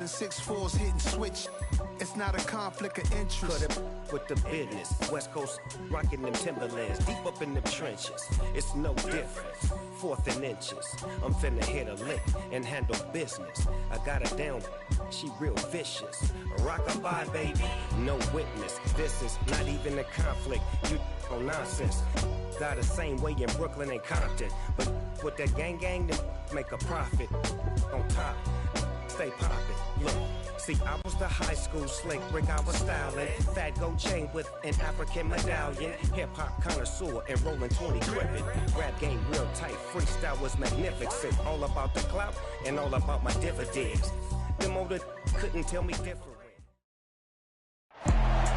and 6'4s hitting switch. It's not a conflict of interest. Cut it with the business. West Coast rocking them Timberlands, deep up in them trenches. It's no difference. 4th and inches. I'm finna hit a lick and handle business. I got her down. She real vicious. Rock-a-bye, baby. No witness. This is not even a conflict. You on nonsense. Got the same way in Brooklyn and Compton. But with that gang, then make a profit. On top, stay poppin'. Look. See, I was the high school slick brick, I was styling. Fat gold chain with an African medallion. Hip-hop connoisseur and rolling 20 gripping. Rap game real tight, freestyle was magnificent. All about the clout and all about my dividends. Them older couldn't tell me different.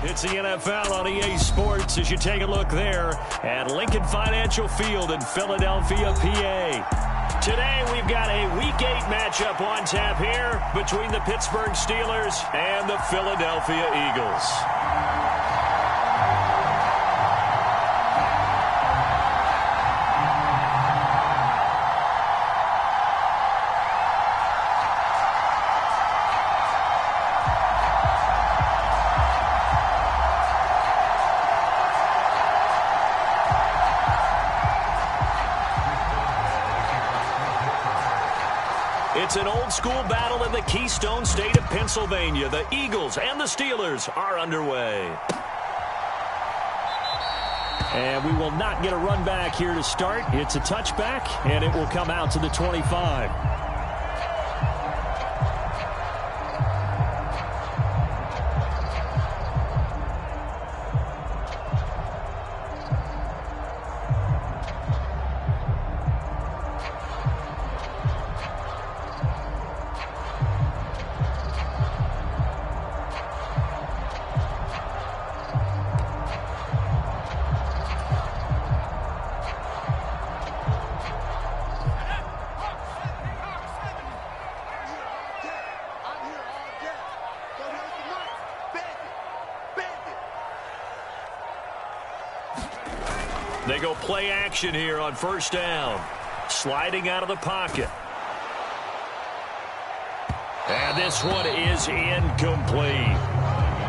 It's the NFL on EA Sports as you take a look there at Lincoln Financial Field in Philadelphia, PA. Today we've got a Week 8 matchup on tap here between the Pittsburgh Steelers and the Philadelphia Eagles. It's an old-school battle in the Keystone State of Pennsylvania. The Eagles and the Steelers are underway. And we will not get a run back here to start. It's a touchback, and it will come out to the 25. They go play action here on first down. Sliding out of the pocket. And this one is incomplete.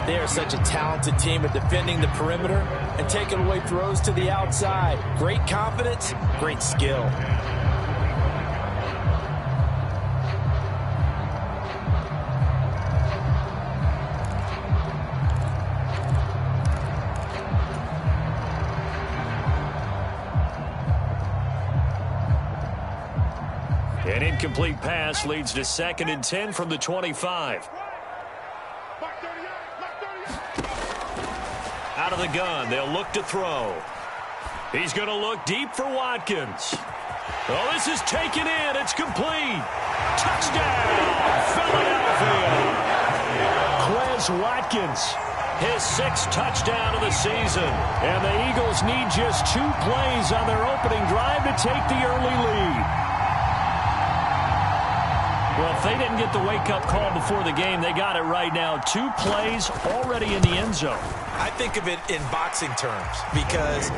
They are such a talented team at defending the perimeter and taking away throws to the outside. Great confidence, great skill. An incomplete pass leads to 2nd and 10 from the 25. Out of the gun, they'll look to throw. He's going to look deep for Watkins. Oh, this is taken in. It's complete. Touchdown, Philadelphia. Quez Watkins, his 6th touchdown of the season. And the Eagles need just 2 plays on their opening drive to take the early lead. Well, if they didn't get the wake-up call before the game, they got it right now. 2 plays already in the end zone. I think of it in boxing terms because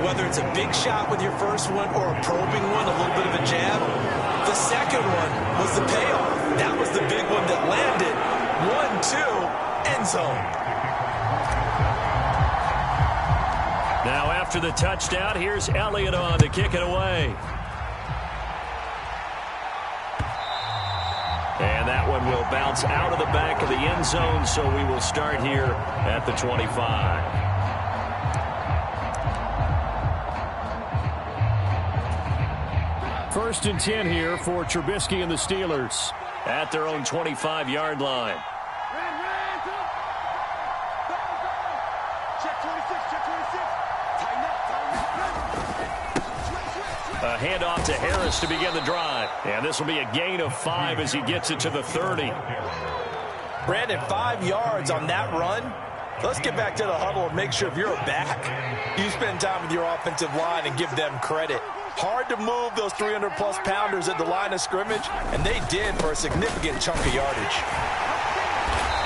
whether it's a big shot with your first one or a probing one, a little bit of a jab, the second one was the payoff. That was the big one that landed. 1-2, end zone. Now after the touchdown, here's Elliott on to kick it away. And that one will bounce out of the back of the end zone, so we will start here at the 25. 1st and 10 here for Trubisky and the Steelers at their own 25-yard line. A handoff to Harris to begin the drive. And this will be a gain of 5 as he gets it to the 30. Brandon, 5 yards on that run. Let's get back to the huddle and make sure if you're a back, you spend time with your offensive line and give them credit. Hard to move those 300-plus pounders at the line of scrimmage, and they did for a significant chunk of yardage.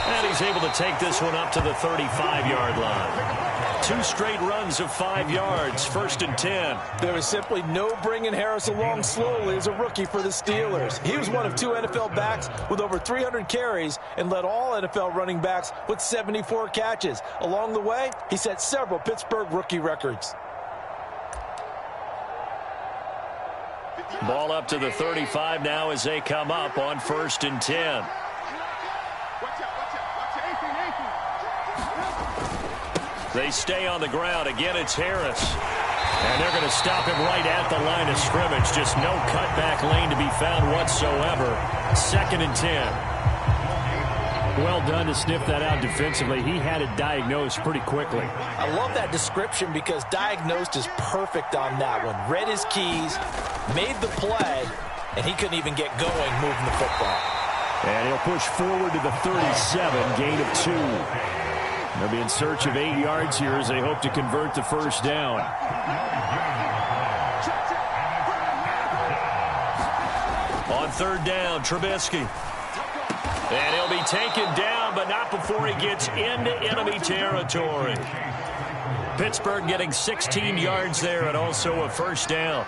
And he's able to take this one up to the 35-yard line. 2 straight runs of 5 yards, 1st and 10. There was simply no bringing Harris along slowly as a rookie for the Steelers. He was one of 2 NFL backs with over 300 carries and led all NFL running backs with 74 catches. Along the way, he set several Pittsburgh rookie records. Ball up to the 35 now as they come up on 1st and 10. They stay on the ground. Again, it's Harris. And they're going to stop him right at the line of scrimmage. Just no cutback lane to be found whatsoever. 2nd and 10. Well done to sniff that out defensively. He had it diagnosed pretty quickly. I love that description because diagnosed is perfect on that one. Read his keys, made the play, and he couldn't even get going moving the football. And he'll push forward to the 37, gain of 2. They'll be in search of 8 yards here as they hope to convert the 1st down. On 3rd down, Trubisky. And he'll be taken down, but not before he gets into enemy territory. Pittsburgh getting 16 yards there and also a 1st down.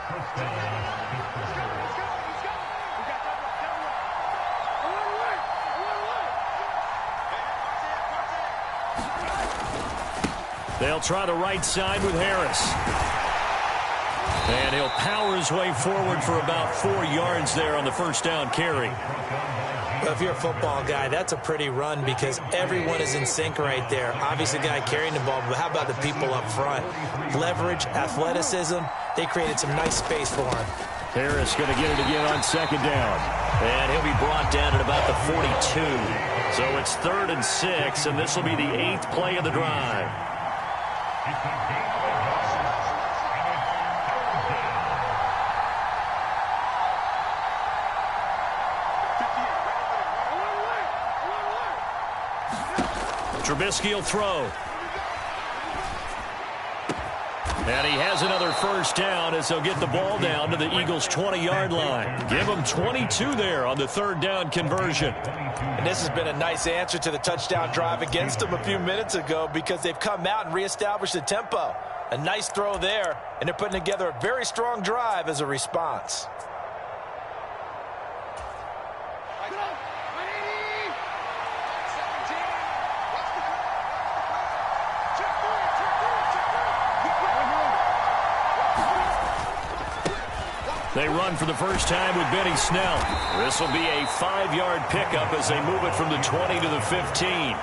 They'll try the right side with Harris. And he'll power his way forward for about 4 yards there on the 1st down carry. Well, if you're a football guy, that's a pretty run because everyone is in sync right there. Obviously, the guy carrying the ball, but how about the people up front? Leverage, athleticism, they created some nice space for him. Harris going to get it again on 2nd down. And he'll be brought down at about the 42. So it's 3rd and 6, and this will be the 8th play of the drive. Trubisky will throw. And he has another 1st down as they'll get the ball down to the Eagles' 20-yard line. Give them 22 there on the 3rd down conversion. And this has been a nice answer to the touchdown drive against them a few minutes ago because they've come out and reestablished the tempo. A nice throw there, and they're putting together a very strong drive as a response. They run for the first time with Benny Snell. This will be a 5-yard pickup as they move it from the 20 to the 15.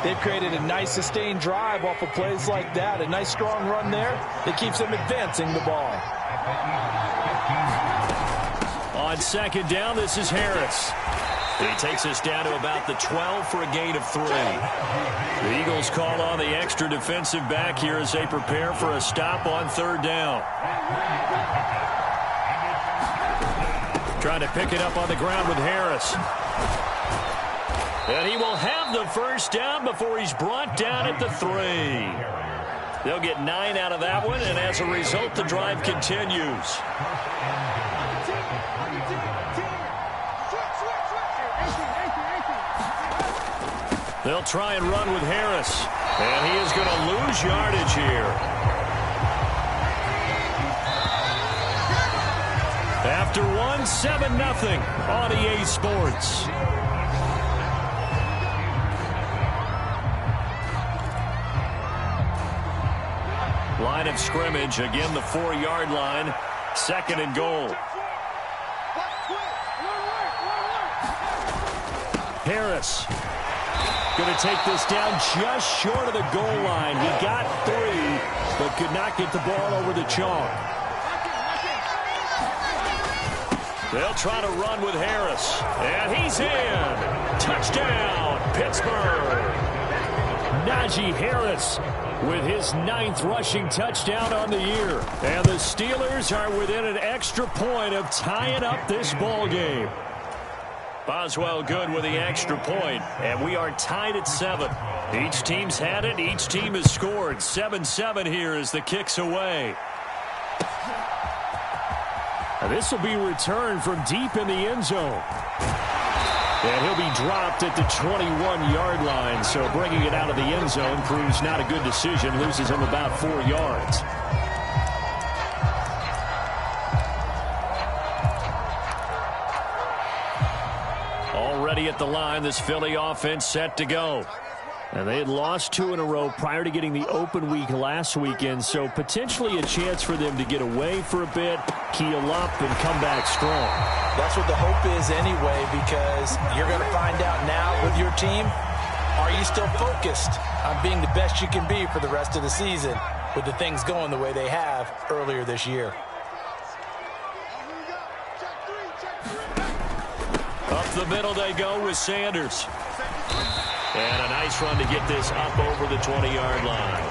They've created a nice sustained drive off of plays like that. A nice strong run there that keeps them advancing the ball. On 2nd down, this is Harris. He takes us down to about the 12 for a gain of 3. The Eagles call on the extra defensive back here as they prepare for a stop on 3rd down. Trying to pick it up on the ground with Harris. And he will have the 1st down before he's brought down at the 3. They'll get 9 out of that one, and as a result, the drive continues. They'll try and run with Harris. And he is going to lose yardage here. After 7-0 on EA Sports. Line of scrimmage, again the 4-yard line. 2nd and goal. Harris going to take this down just short of the goal line. He got 3, but could not get the ball over the chalk. They'll try to run with Harris. And he's in. Touchdown, Pittsburgh. Najee Harris with his 9th rushing touchdown on the year. And the Steelers are within an extra point of tying up this ball game. Boswell good with the extra point, and we are tied at 7. Each team's had it. Each team has scored. 7-7 here as the kick's away. Now this will be returned from deep in the end zone. And he'll be dropped at the 21-yard line. So bringing it out of the end zone proves not a good decision. Loses him about 4 yards. Already at the line, this Philly offense set to go. And they had lost 2 in a row prior to getting the open week last weekend, so potentially a chance for them to get away for a bit, keel up, and come back strong. That's what the hope is anyway, because you're going to find out now with your team, are you still focused on being the best you can be for the rest of the season with the things going the way they have earlier this year? Up the middle they go with Sanders. And a nice run to get this up over the 20-yard line.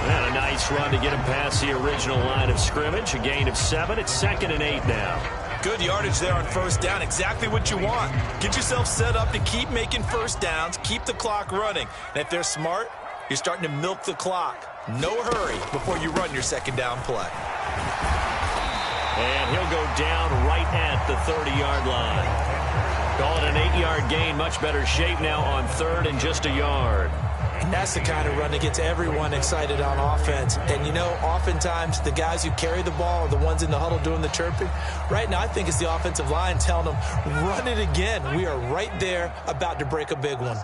And a nice run to get him past the original line of scrimmage. A gain of 7. It's 2nd and 8 now. Good yardage there on first down. Exactly what you want. Get yourself set up to keep making first downs. Keep the clock running. And if they're smart, you're starting to milk the clock. No hurry before you run your second down play. And he'll go down right at the 30-yard line. Call it an 8-yard gain. Much better shape now on 3rd and just a yard. And that's the kind of run that gets everyone excited on offense. And, you know, oftentimes the guys who carry the ball are the ones in the huddle doing the chirping. Right now, I think it's the offensive line telling them, run it again. We are right there about to break a big one.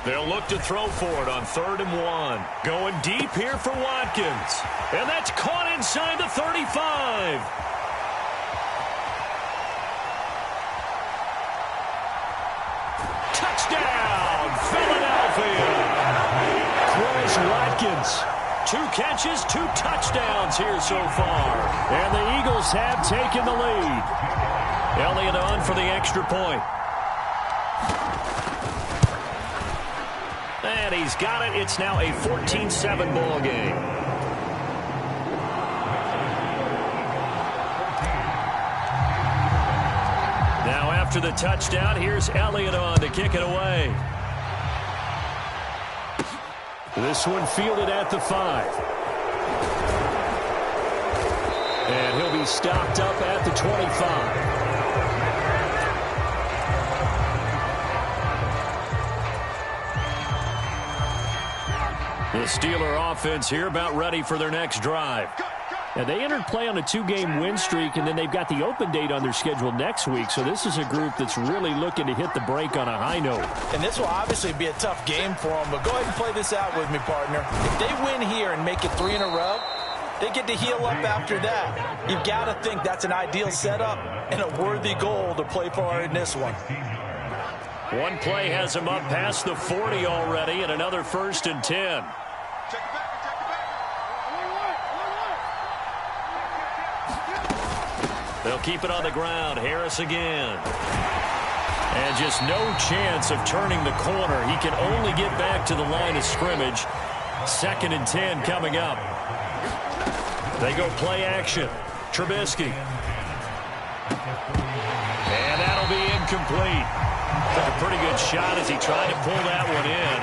They'll look to throw for it on 3rd and 1. Going deep here for Watkins. And that's caught inside the 35. Touchdown, Philadelphia. Chris Watkins. 2 catches, 2 touchdowns here so far. And the Eagles have taken the lead. Elliott on for the extra point. And he's got it. It's now a 14-7 ball game. Now after the touchdown, here's Elliott on to kick it away. This one fielded at the 5. And he'll be stopped up at the 25. The Steeler offense here about ready for their next drive. Now, they entered play on a 2-game win streak, and then they've got the open date on their schedule next week. So this is a group that's really looking to hit the break on a high note. And this will obviously be a tough game for them, but go ahead and play this out with me, partner. If they win here and make it 3 in a row, they get to heal up after that. You've got to think that's an ideal setup and a worthy goal to play for in this one. One play has him up past the 40 already, and another 1st and 10. They'll keep it on the ground. Harris again. And just no chance of turning the corner. He can only get back to the line of scrimmage. 2nd and 10 coming up. They go play action. Trubisky. And that'll be incomplete. Took a pretty good shot as he tried to pull that one in.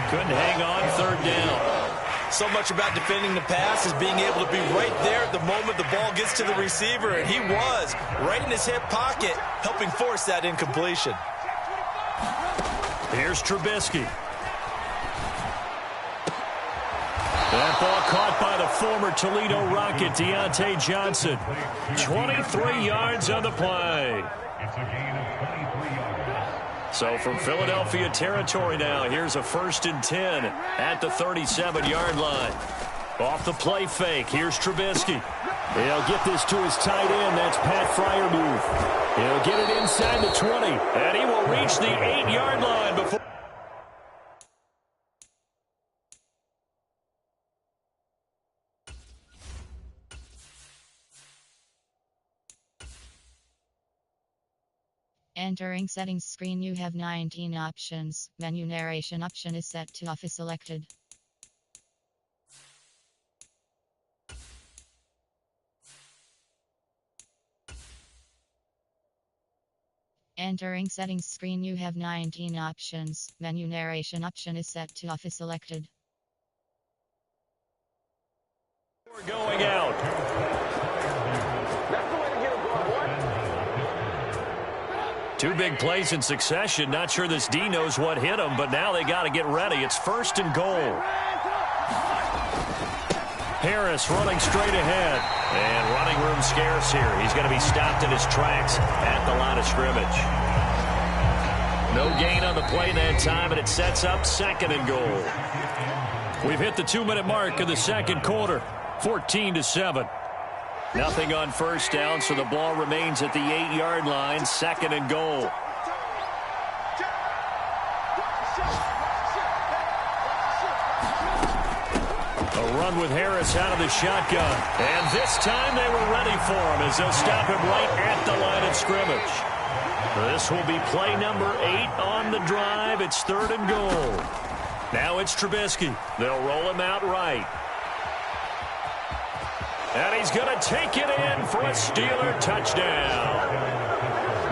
Couldn't hang on 3rd down. So much about defending the pass is being able to be right there at the moment the ball gets to the receiver, and he was right in his hip pocket, helping force that incompletion. Here's Trubisky. That ball caught by the former Toledo Rocket, Deontay Johnson. 23 yards on the play. So from Philadelphia territory now, here's a 1st and 10 at the 37-yard line. Off the play fake, here's Trubisky. He'll get this to his tight end. That's Pat Freiermuth. He'll get it inside the 20. And he will reach the 8-yard line before. Entering settings screen, you have 19 options. Menu narration option is set to off is selected. Entering settings screen, you have 19 options. Menu narration option is set to off is selected. We're going out. Two big plays in succession. Not sure this D knows what hit him, but now they got to get ready. It's 1st and goal. Harris running straight ahead. And running room scarce here. He's going to be stopped in his tracks at the line of scrimmage. No gain on the play that time, and it sets up 2nd and goal. We've hit the 2-minute mark of the second quarter. 14-7. Nothing on first down, so the ball remains at the 8-yard line. 2nd and goal. A run with Harris out of the shotgun. And this time they were ready for him as they'll stop him right at the line of scrimmage. This will be play number 8 on the drive. It's 3rd and goal. Now it's Trubisky. They'll roll him out right. And he's going to take it in for a Steeler touchdown.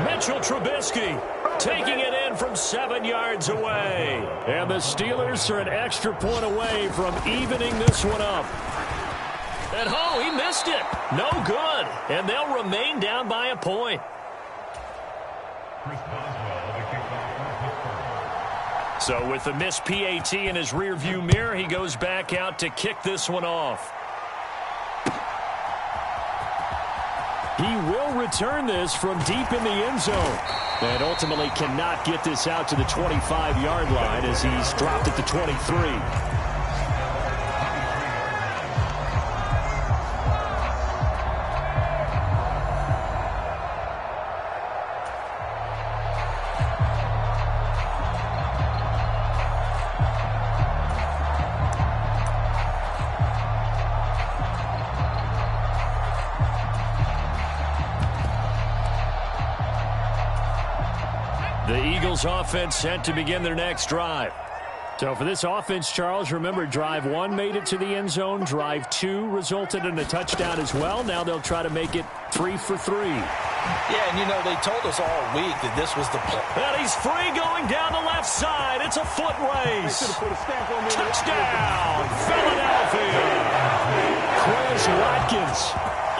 Mitchell Trubisky taking it in from 7 yards away. And the Steelers are an extra point away from evening this one up. And oh, he missed it. No good. And they'll remain down by a point. So with the missed PAT in his rearview mirror, he goes back out to kick this one off. He will return this from deep in the end zone. And ultimately cannot get this out to the 25-yard line as he's dropped at the 23. The Eagles offense set to begin their next drive. So for this offense, Charles, remember drive 1 made it to the end zone. Drive 2 resulted in a touchdown as well. Now they'll try to make it 3 for 3. Yeah, and you know, they told us all week that this was the play. And he's free going down the left side. It's a foot race. Touchdown, Philadelphia. Chris Watkins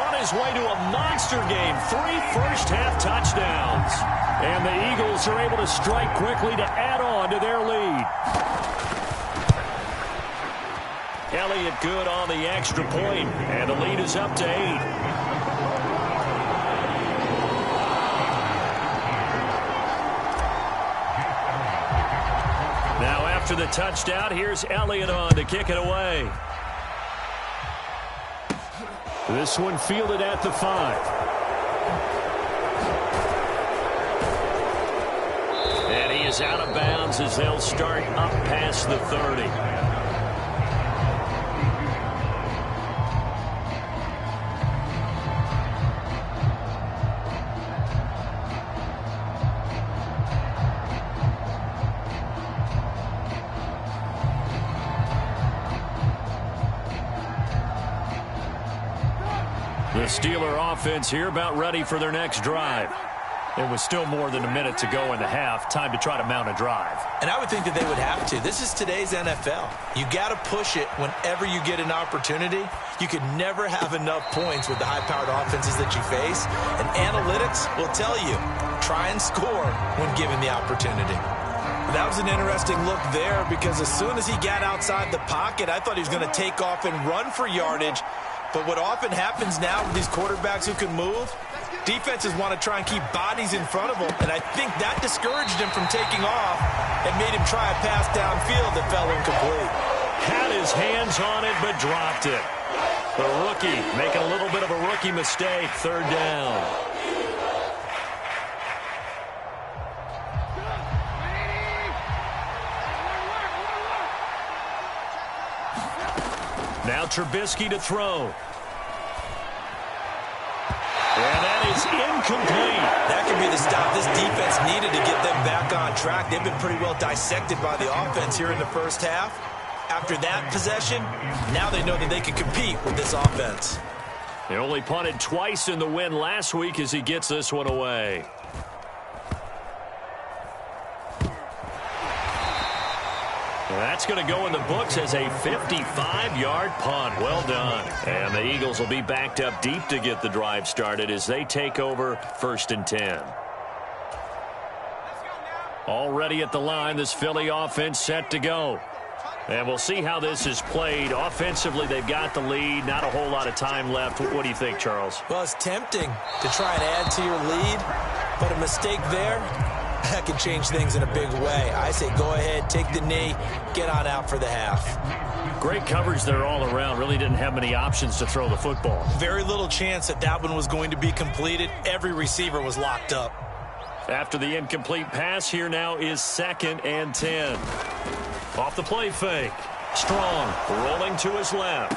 on his way to a monster game. 3 first-half touchdowns. And the Eagles are able to strike quickly to add on to their lead. Elliott good on the extra point, and the lead is up to 8. Now after the touchdown, here's Elliott on to kick it away. This one fielded at the 5. And he is out of bounds as they'll start up past the 30. The Steeler offense here about ready for their next drive. It was still more than a minute to go in the half. Time to try to mount a drive. And I would think that they would have to. This is today's NFL. You got to push it whenever you get an opportunity. You could never have enough points with the high-powered offenses that you face. And analytics will tell you, try and score when given the opportunity. That was an interesting look there because as soon as he got outside the pocket, I thought he was going to take off and run for yardage. But what often happens now with these quarterbacks who can move, defenses want to try and keep bodies in front of them, and I think that discouraged him from taking off and made him try a pass downfield that fell incomplete. Had his hands on it, but dropped it. The rookie making a little bit of a rookie mistake, 3rd down. Now Trubisky to throw. And that is incomplete. That could be the stop this defense needed to get them back on track. They've been pretty well dissected by the offense here in the first half. After that possession, now they know that they can compete with this offense. They only punted twice in the win last week as he gets this one away. That's going to go in the books as a 55-yard punt. Well done. And the Eagles will be backed up deep to get the drive started as they take over 1st and 10. Already at the line, this Philly offense set to go. And we'll see how this is played. Offensively, they've got the lead. Not a whole lot of time left. What do you think, Charles? Well, it's tempting to try and add to your lead, but a mistake there, that can change things in a big way. I say go ahead, take the knee, get on out for the half. Great coverage there all around. Really didn't have many options to throw the football. Very little chance that one was going to be completed. Every receiver was locked up. After the incomplete pass, here now is 2nd and 10. Off the play fake. Strong rolling to his left.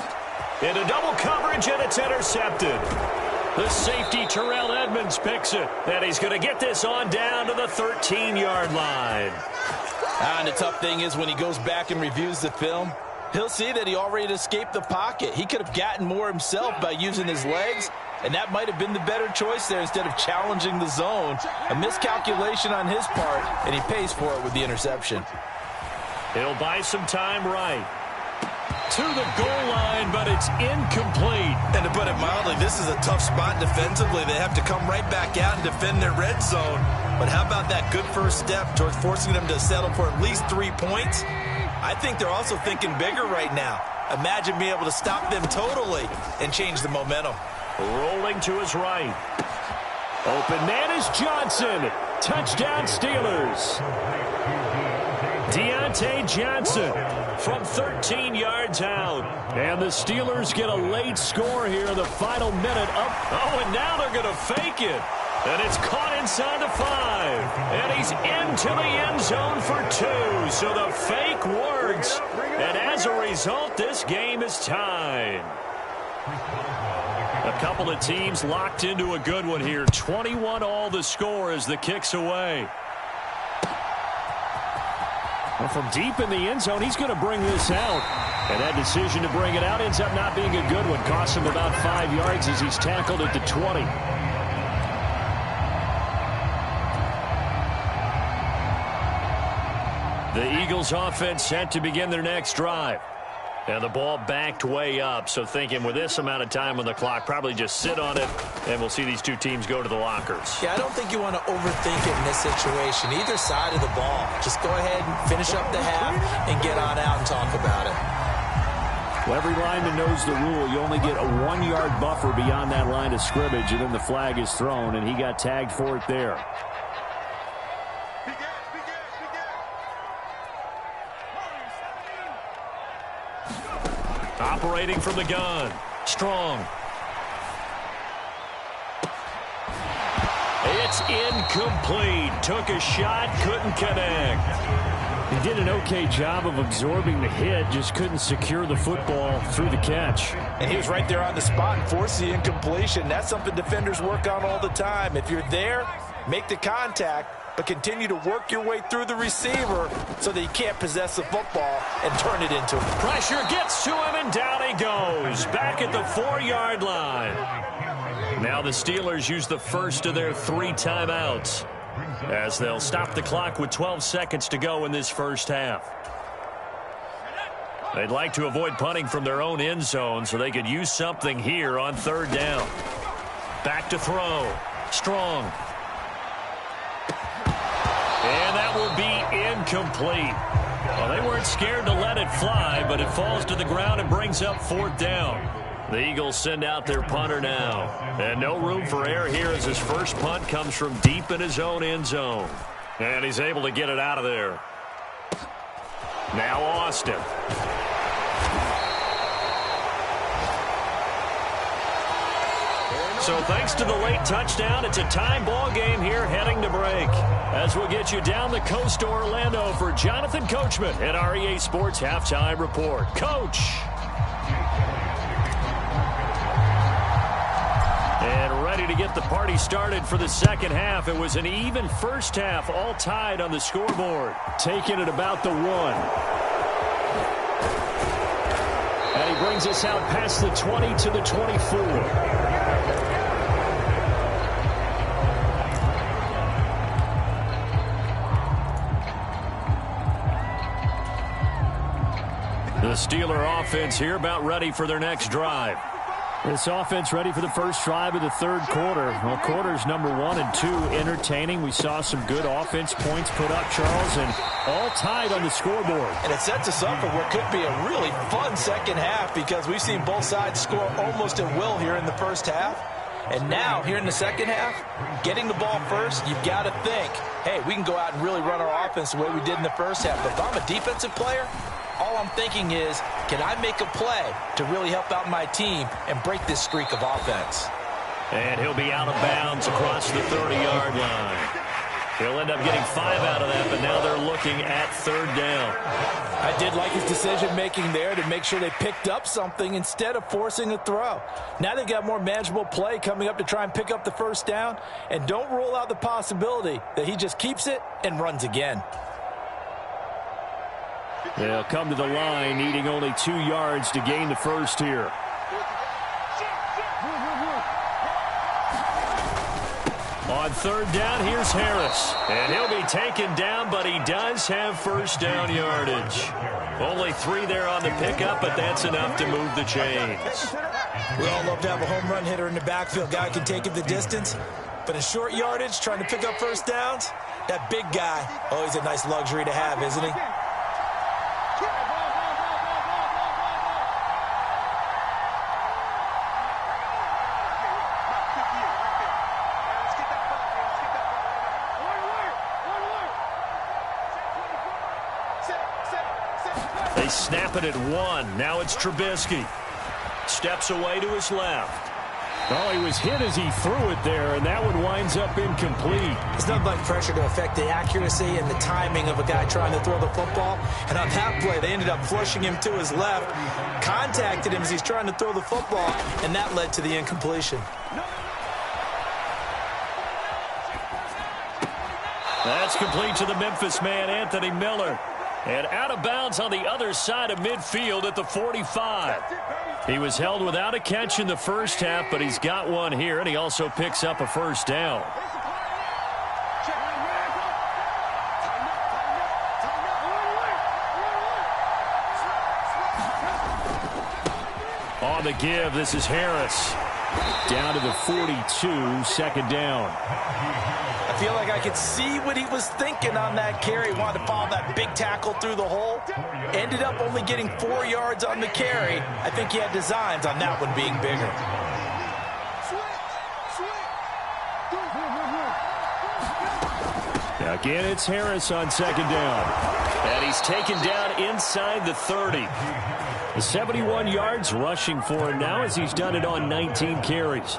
Into double coverage, and it's intercepted. The safety, Terrell Edmonds, picks it. And he's going to get this on down to the 13-yard line. And the tough thing is when he goes back and reviews the film, he'll see that he already escaped the pocket. He could have gotten more himself by using his legs, and that might have been the better choice there instead of challenging the zone. A miscalculation on his part, and he pays for it with the interception. He'll buy some time right. To the goal line, but it's incomplete. And to put it mildly, this is a tough spot defensively. They have to come right back out and defend their red zone. But how about that good first step towards forcing them to settle for at least 3 points? I think they're also thinking bigger right now. Imagine being able to stop them totally and change the momentum. Rolling to his right. Open man is Johnson. Touchdown Steelers. Deontay Johnson from 13 yards out. And the Steelers get a late score here in the final minute. Oh, and now they're going to fake it. And it's caught inside the 5. And he's into the end zone for 2. So the fake works. And as a result, this game is tied. A couple of teams locked into a good one here. 21-all the score as the kick's away. Well, from deep in the end zone, he's going to bring this out. And that decision to bring it out ends up not being a good one. Costs him about 5 yards as he's tackled at the 20. The Eagles offense set to begin their next drive. And the ball backed way up, so thinking with this amount of time on the clock, probably just sit on it, and we'll see these two teams go to the lockers. Yeah, I don't think you want to overthink it in this situation. Either side of the ball. Just go ahead and finish up the half and get on out and talk about it. Well, every lineman knows the rule. You only get a 1-yard buffer beyond that line of scrimmage, and then the flag is thrown, and he got tagged for it there. Operating from the gun. Strong. It's incomplete. Took a shot, couldn't connect. He did an okay job of absorbing the hit, just couldn't secure the football through the catch. And he was right there on the spot and forced the incompletion. That's something defenders work on all the time. If you're there, make the contact, but continue to work your way through the receiver so that you can't possess the football and turn it into him. Pressure gets to him, and down he goes. Back at the 4-yard line. Now the Steelers use the first of their 3 timeouts as they'll stop the clock with 12 seconds to go in this first half. They'd like to avoid punting from their own end zone so they could use something here on 3rd down. Back to throw. Strong. And that will be incomplete. Well, they weren't scared to let it fly, but it falls to the ground and brings up 4th down. The Eagles send out their punter now. And no room for error here as his first punt comes from deep in his own end zone. And he's able to get it out of there. Now Austin. So thanks to the late touchdown, it's a time ball game here heading to break. As we'll get you down the coast to Orlando for Jonathan Coachman at our EA Sports Halftime Report. Coach. And ready to get the party started for the second half. It was an even first half, all tied on the scoreboard. Taking it about the 1. And he brings us out past the 20 to the 24. The Steeler offense here about ready for their next drive. This offense ready for the first drive of the third quarter. Well, quarters number 1 and 2 entertaining. We saw some good offense points put up, Charles, and all tied on the scoreboard. And it sets us up for what could be a really fun second half because we've seen both sides score almost at will here in the first half. And now, here in the second half, getting the ball first, you've got to think, hey, we can go out and really run our offense the way we did in the first half. But if I'm a defensive player, all I'm thinking is, can I make a play to really help out my team and break this streak of offense? And he'll be out of bounds across the 30-yard line. He'll end up getting 5 out of that, but now they're looking at third down. I did like his decision-making there to make sure they picked up something instead of forcing a throw. Now they've got more manageable play coming up to try and pick up the first down, and don't rule out the possibility that he just keeps it and runs again. They'll come to the line, needing only 2 yards to gain the first here. On third down, here's Harris. And he'll be taken down, but he does have first down yardage. Only 3 there on the pickup, but that's enough to move the chains. We all love to have a home run hitter in the backfield. Guy can take it the distance. But in short yardage, trying to pick up first downs, that big guy, always a nice luxury to have, isn't he? They snap it at 1. Now it's Trubisky. Steps away to his left. Oh, he was hit as he threw it there, and that one winds up incomplete. It's nothing like pressure to affect the accuracy and the timing of a guy trying to throw the football. And on that play, they ended up flushing him to his left, contacted him as he's trying to throw the football, and that led to the incompletion. That's complete to the Memphis man, Anthony Miller. And out of bounds on the other side of midfield at the 45. He was held without a catch in the first half, but he's got one here, and he also picks up a first down. On the give, this is Harris. Down to the 42, second down. I feel like I could see what he was thinking on that carry. He wanted to follow that big tackle through the hole. Ended up only getting 4 yards on the carry. I think he had designs on that one being bigger. Again, it's Harris on second down. And he's taken down inside the 30. The 71 yards rushing for him now as he's done it on 19 carries.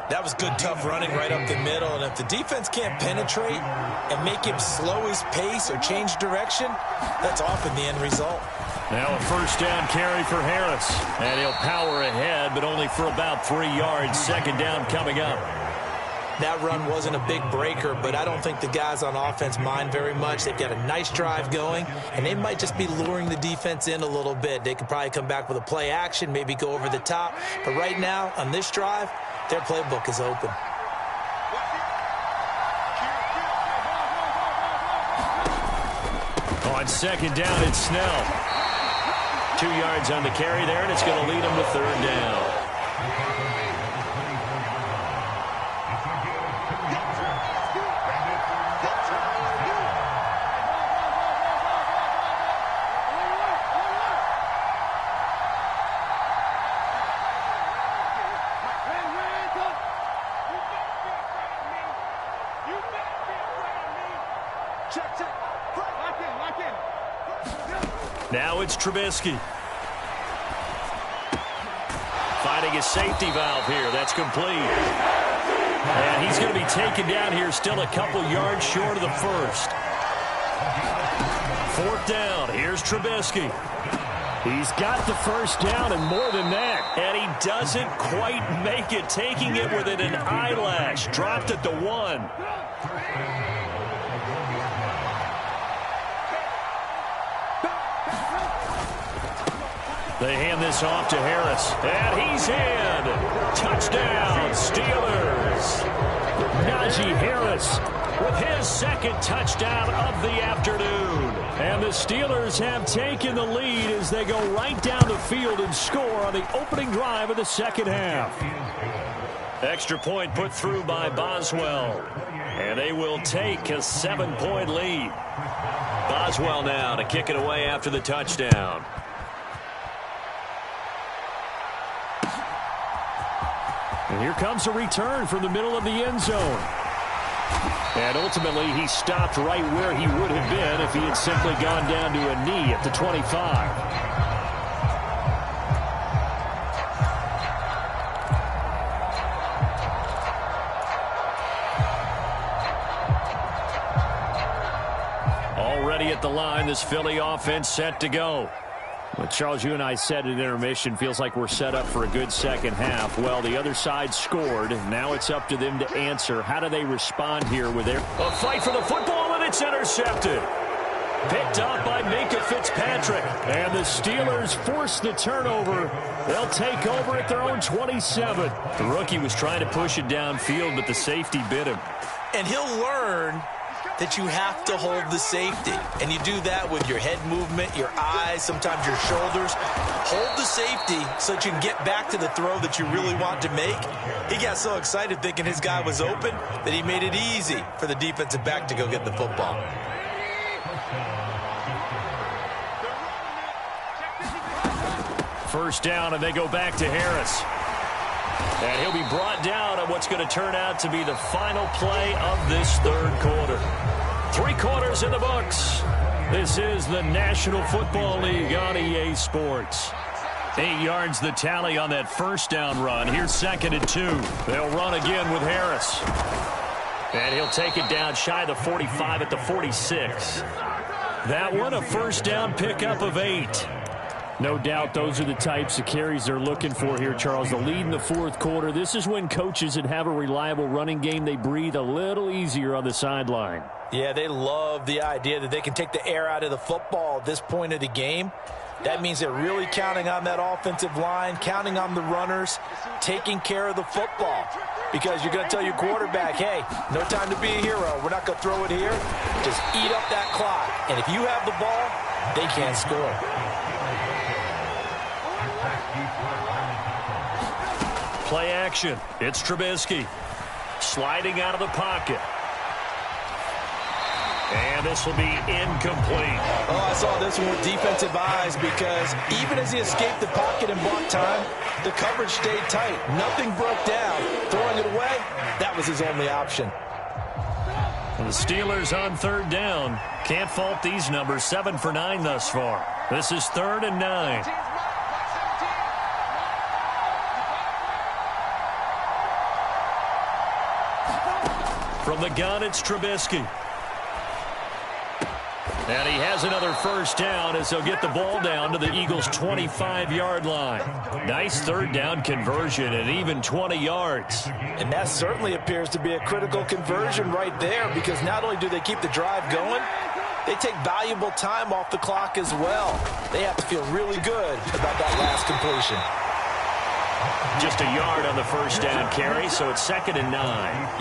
That was good, tough running right up the middle. And if the defense can't penetrate and make him slow his pace or change direction, that's often the end result. Now a first down carry for Harris. And he'll power ahead, but only for about 3 yards. Second down coming up. That run wasn't a big breaker, but I don't think the guys on offense mind very much. They've got a nice drive going, and they might just be luring the defense in a little bit. They could probably come back with a play action, maybe go over the top. But right now, on this drive, their playbook is open. On second down, it's Snell. 2 yards on the carry there, and it's going to lead them to third down. Now it's Trubisky. Finding a safety valve here. That's complete. And he's going to be taken down here still a couple yards short of the first. Fourth down. Here's Trubisky. He's got the first down and more than that. And he doesn't quite make it, taking it within an eyelash. Dropped at the 1. They hand this off to Harris. And he's in. Touchdown, Steelers. Najee Harris with his second touchdown of the afternoon. And the Steelers have taken the lead as they go right down the field and score on the opening drive of the second half. Extra point put through by Boswell. And they will take a 7-point lead. Boswell now to kick it away after the touchdown. And here comes a return from the middle of the end zone. And ultimately, he stopped right where he would have been if he had simply gone down to a knee at the 25. Already at the line, this Philly offense set to go. Well, Charles, you and I said at intermission, feels like we're set up for a good second half. Well, the other side scored. Now it's up to them to answer. How do they respond here with their... A fight for the football, and it's intercepted. Picked up by Minkah Fitzpatrick. And the Steelers force the turnover. They'll take over at their own 27. The rookie was trying to push it downfield, but the safety bit him. And he'll learn that you have to hold the safety. And you do that with your head movement, your eyes, sometimes your shoulders. Hold the safety so that you can get back to the throw that you really want to make. He got so excited thinking his guy was open that he made it easy for the defensive back to go get the football. First down, and they go back to Harris. And he'll be brought down on what's going to turn out to be the final play of this third quarter. 3 quarters in the books. This is the National Football League on EA Sports. 8 yards the tally on that first down run. Here's 2nd and 2. They'll run again with Harris. And he'll take it down shy of the 45 at the 46. That one a first down pickup of 8. No doubt those are the types of carries they're looking for here, Charles. The lead in the fourth quarter. This is when coaches that have a reliable running game, they breathe a little easier on the sideline. Yeah, they love the idea that they can take the air out of the football at this point of the game. That means they're really counting on that offensive line, counting on the runners, taking care of the football. Because you're going to tell your quarterback, hey, no time to be a hero. We're not going to throw it here. Just eat up that clock. And if you have the ball, they can't score. Play action. It's Trubisky. Sliding out of the pocket. And this will be incomplete. Oh, I saw this one with defensive eyes because even as he escaped the pocket and bought time, the coverage stayed tight. Nothing broke down. Throwing it away, that was his only option. And the Steelers on third down. Can't fault these numbers. 7 for 9 thus far. This is 3rd and 9. From the gun, it's Trubisky. And he has another first down as they'll get the ball down to the Eagles' 25-yard line. Nice third down conversion and even 20 yards. And that certainly appears to be a critical conversion right there because not only do they keep the drive going, they take valuable time off the clock as well. They have to feel really good about that last completion. Just a yard on the first down carry, so it's 2nd and 9.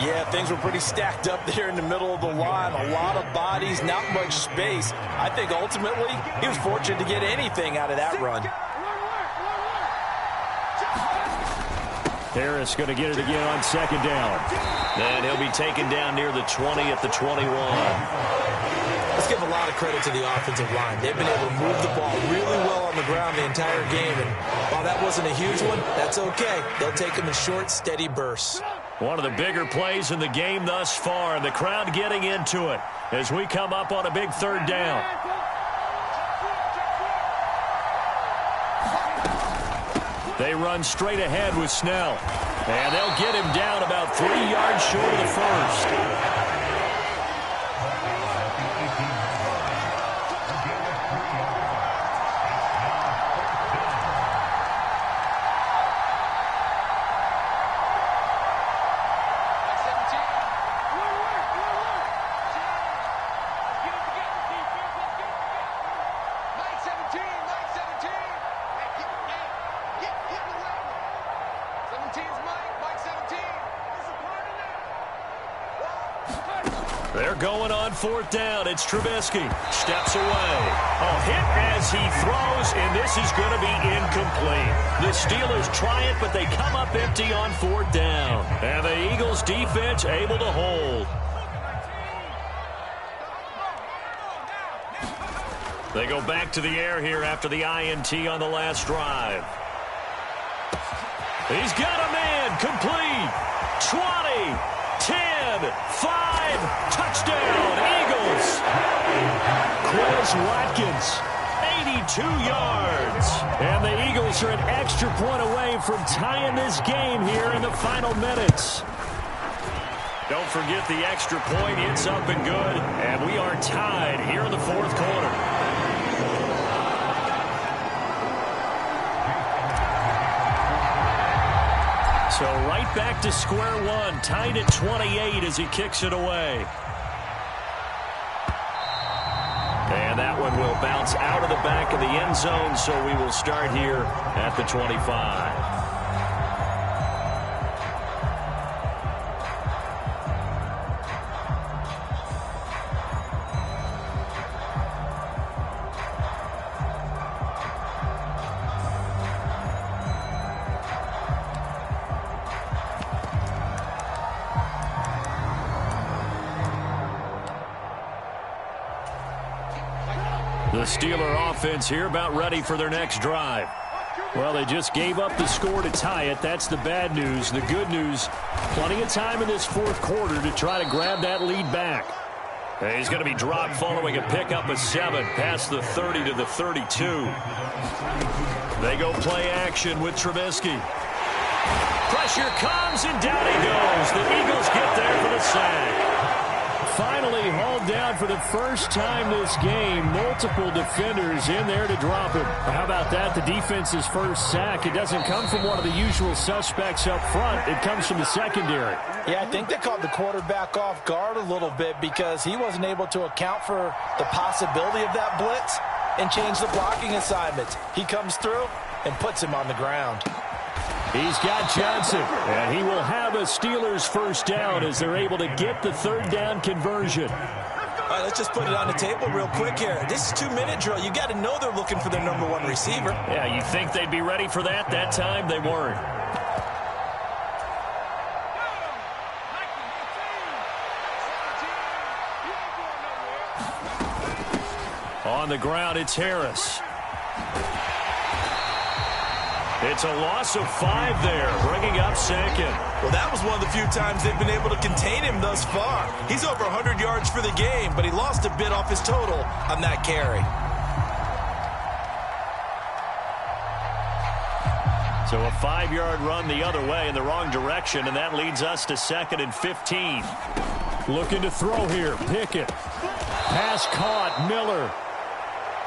Yeah, things were pretty stacked up there in the middle of the line. A lot of bodies, not much space. I think ultimately he was fortunate to get anything out of that run. Harris going to get it again on 2nd down. And he'll be taken down near the 20 at the 21. Let's give a lot of credit to the offensive line. They've been able to move the ball really well on the ground the entire game. And while that wasn't a huge one, that's okay. They'll take them in short, steady bursts. One of the bigger plays in the game thus far. The crowd getting into it as we come up on a big third down. They run straight ahead with Snell. And they'll get him down about 3 yards short of the first. They're going on 4th down. It's Trubisky. Steps away. A hit as he throws, and this is going to be incomplete. The Steelers try it, but they come up empty on 4th down. And the Eagles defense able to hold. They go back to the air here after the INT on the last drive. He's got a man. Complete. 20, 10, 5. Touchdown, Eagles. Quez Watkins, 82 yards. And the Eagles are an extra point away from tying this game here in the final minutes. Don't forget the extra point. It's up and good. And we are tied here in the 4th quarter. So right back to square one, tied at 28 as he kicks it away. And that one will bounce out of the back of the end zone, so we will start here at the 25. The Steeler offense here about ready for their next drive. Well, they just gave up the score to tie it. That's the bad news. The good news, plenty of time in this 4th quarter to try to grab that lead back. He's going to be dropped following a pickup of 7 past the 30 to the 32. They go play action with Trubisky. Pressure comes, and down he goes. The Eagles get there for the sack. Finally hauled down for the first time this game. Multiple defenders in there to drop him. How about that? The defense's first sack. It doesn't come from one of the usual suspects up front. It comes from the secondary. Yeah, I think they caught the quarterback off guard a little bit because he wasn't able to account for the possibility of that blitz and change the blocking assignments. He comes through and puts him on the ground. He's got Johnson, and he will have a Steelers first down as they're able to get the 3rd down conversion. All right, let's just put it on the table real quick here. This is 2-minute drill. You got to know they're looking for their #1 receiver. Yeah, you think they'd be ready for that? That time they weren't. On the ground, it's Harris. It's a loss of 5 there, bringing up 2nd. Well, that was one of the few times they've been able to contain him thus far. He's over 100 yards for the game, but he lost a bit off his total on that carry. So a 5-yard run the other way in the wrong direction, and that leads us to 2nd and 15. Looking to throw here. Pickett. Pass caught. Miller.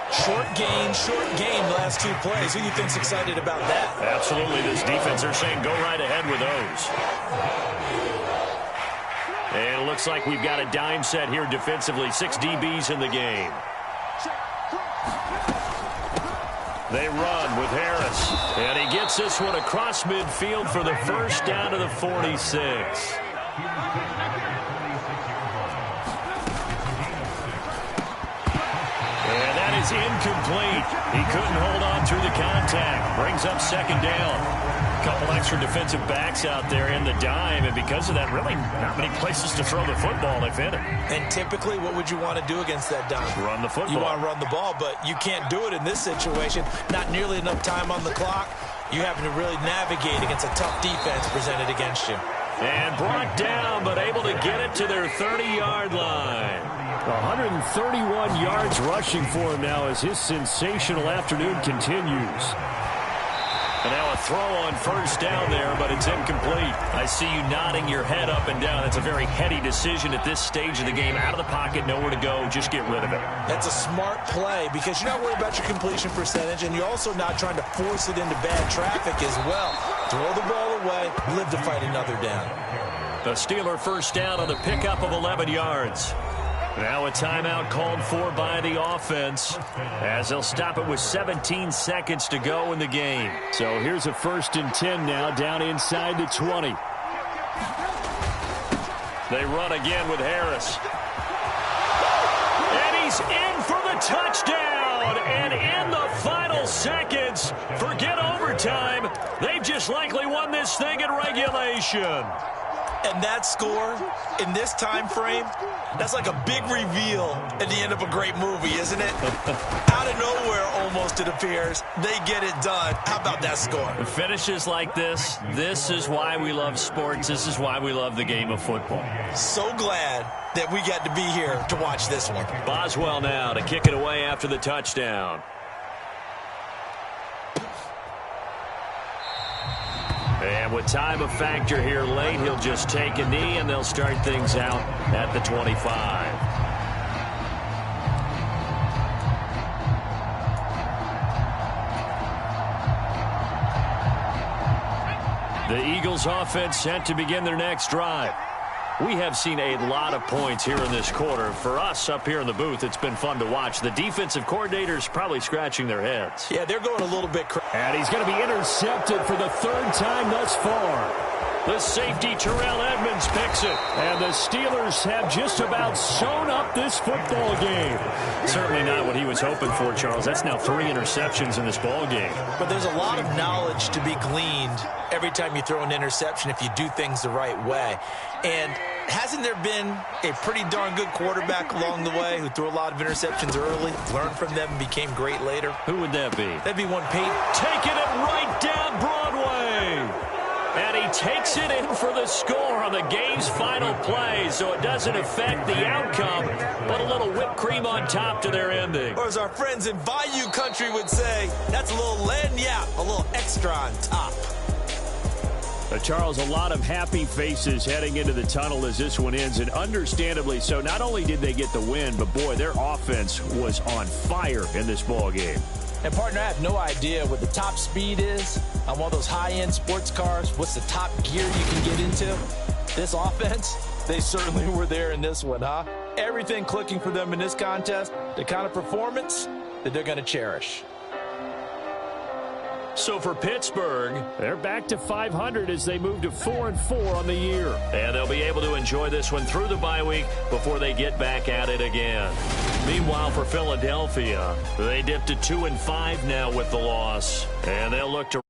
Short game last 2 plays. Who do you think's excited about that? Absolutely. This defense, they're saying go right ahead with those. And it looks like we've got a dime set here defensively. 6 DBs in the game. They run with Harris. And he gets this one across midfield for the first down to the 46. Is incomplete. He couldn't hold on through the contact. Brings up 2nd down. A couple extra defensive backs out there in the dime, and because of that, really not many places to throw the football, if any. And typically, what would you want to do against that dime? Run the football. You want to run the ball, but you can't do it in this situation. Not nearly enough time on the clock. You having to really navigate against a tough defense presented against you. And brought down, but able to get it to their 30-yard line. 131 yards rushing for him now as his sensational afternoon continues. And now a throw on first down there, but it's incomplete. I see you nodding your head up and down. That's a very heady decision at this stage of the game. Out of the pocket, nowhere to go. Just get rid of it. That's a smart play because you're not worried about your completion percentage, and you're also not trying to force it into bad traffic as well. Throw the ball away, live to fight another down. The Steeler first down on the pickup of 11 yards. Now a timeout called for by the offense as they'll stop it with 17 seconds to go in the game. So here's a 1st and 10 now down inside the 20. They run again with Harris. most likely won this thing in regulation. And that score in this time frame, that's like a big reveal at the end of a great movie, isn't it? Out of nowhere, almost, it appears, they get it done. How about that score? Finishes like this is why we love sports. This is why we love the game of football. So glad that we got to be here to watch this one. Boswell now to kick it away after the touchdown. And with time a factor here late, he'll just take a knee, and they'll start things out at the 25. The Eagles offense set to begin their next drive. We have seen a lot of points here in this quarter. For us up here in the booth, it's been fun to watch. The defensive coordinators probably scratching their heads. Yeah, they're going a little bit crazy. And he's going to be intercepted for the third time thus far. The safety, Terrell Edmonds, picks it. And the Steelers have just about sewn up this football game. Certainly not what he was hoping for, Charles. That's now 3 interceptions in this ball game. But there's a lot of knowledge to be gleaned every time you throw an interception if you do things the right way. And hasn't there been a pretty darn good quarterback along the way who threw a lot of interceptions early, learned from them, and became great later? Who would that be? That'd be one Peyton. Taking it right down Broadway. And he takes it in for the score on the game's final play, so it doesn't affect the outcome, but a little whipped cream on top to their ending. Or as our friends in Bayou Country would say, that's a little lagniappe, a little extra on top. Charles, a lot of happy faces heading into the tunnel as this one ends, and understandably so. Not only did they get the win, but boy, their offense was on fire in this ball game. And, partner, I have no idea what the top speed is on one of those high-end sports cars. What's the top gear you can get into? This offense, they certainly were there in this one, huh? Everything clicking for them in this contest, the kind of performance that they're going to cherish. So for Pittsburgh, they're back to 500 as they move to 4-4 on the year. And they'll be able to enjoy this one through the bye week before they get back at it again. Meanwhile, for Philadelphia, they dipped to 2-5 now with the loss. And they'll look to